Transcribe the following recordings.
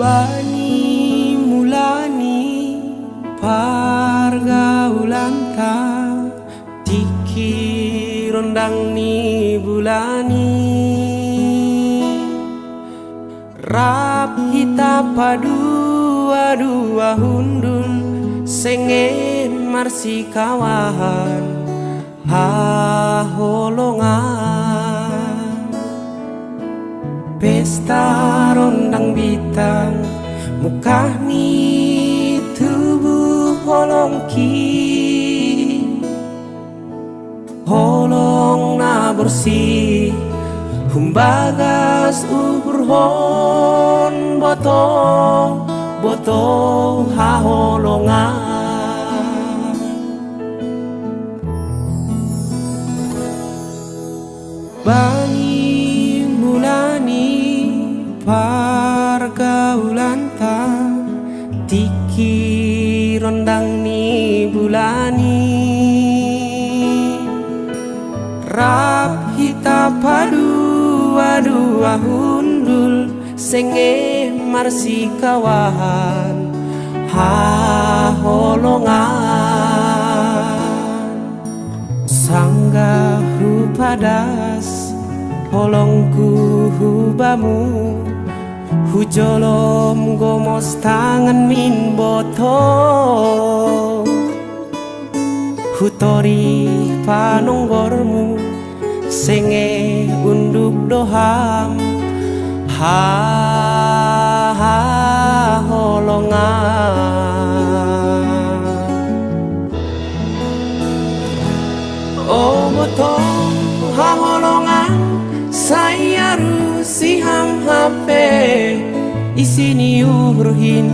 Bani mulani pargaulanta tiki rondang ni bulani rap hita padua hundul senge marsi kawahan haholongan pesta rondang bitang mukah ni tubuh holongki holong na bersih humbagas ubur hon boto boto haholongan bani mulani pargaulanta tiki rondang ni bulani rap hita padua hundul senge marsi kawahan haholongan sangga rupadas holongku hubamu hujolom gomos tangan min boto hutori panonggormu senge unduk doham holongan oh boto holongan saya rusi ham hape isini urhin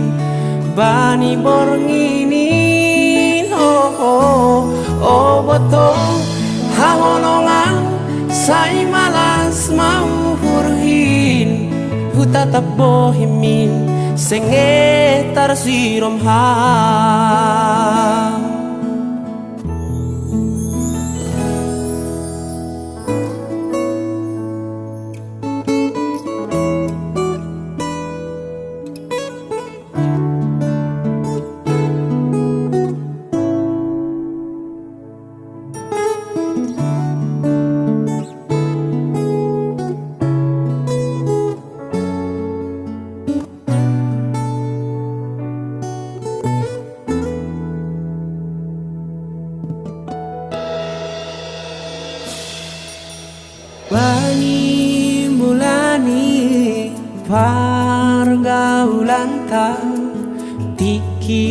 bani borngini oh oh oh boto haholongan saya malas mau urhin hutatap bohimin senge tarsirom ham bani mulani pargaulanta tiki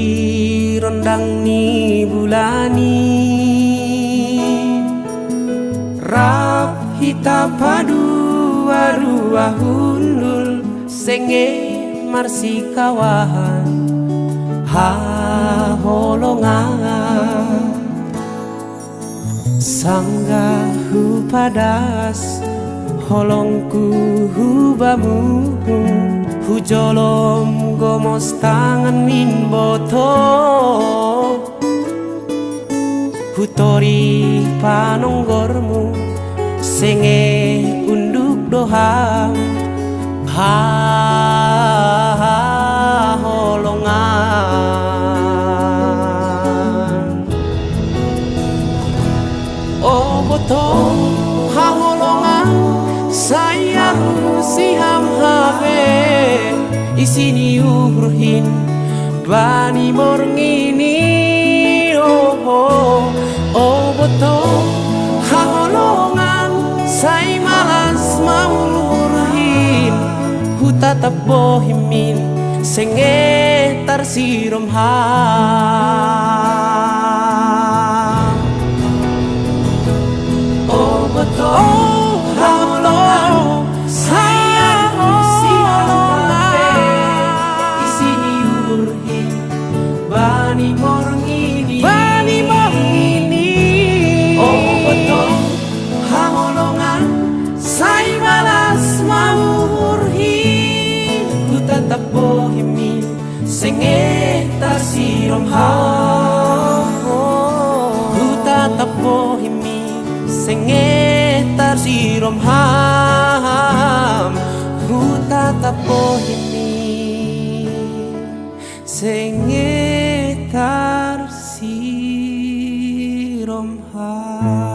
rondang ni bulani rap hita padua hundul senge marsi kawahan haholongan sangga hupadas holongku hubamu hujolom gomos tangan min boto hutori panonggormu senge unduk doham haholongan oh boto haholongan saya si ham have isini urhin bani morngini oh oh oh boto haholongan saya malas mau urhin hutatap bohimin senge tarsirom ham oh boto haholongan saya si holongan sengetar sirom ham ku tatap bohemi sengetar sirom ham.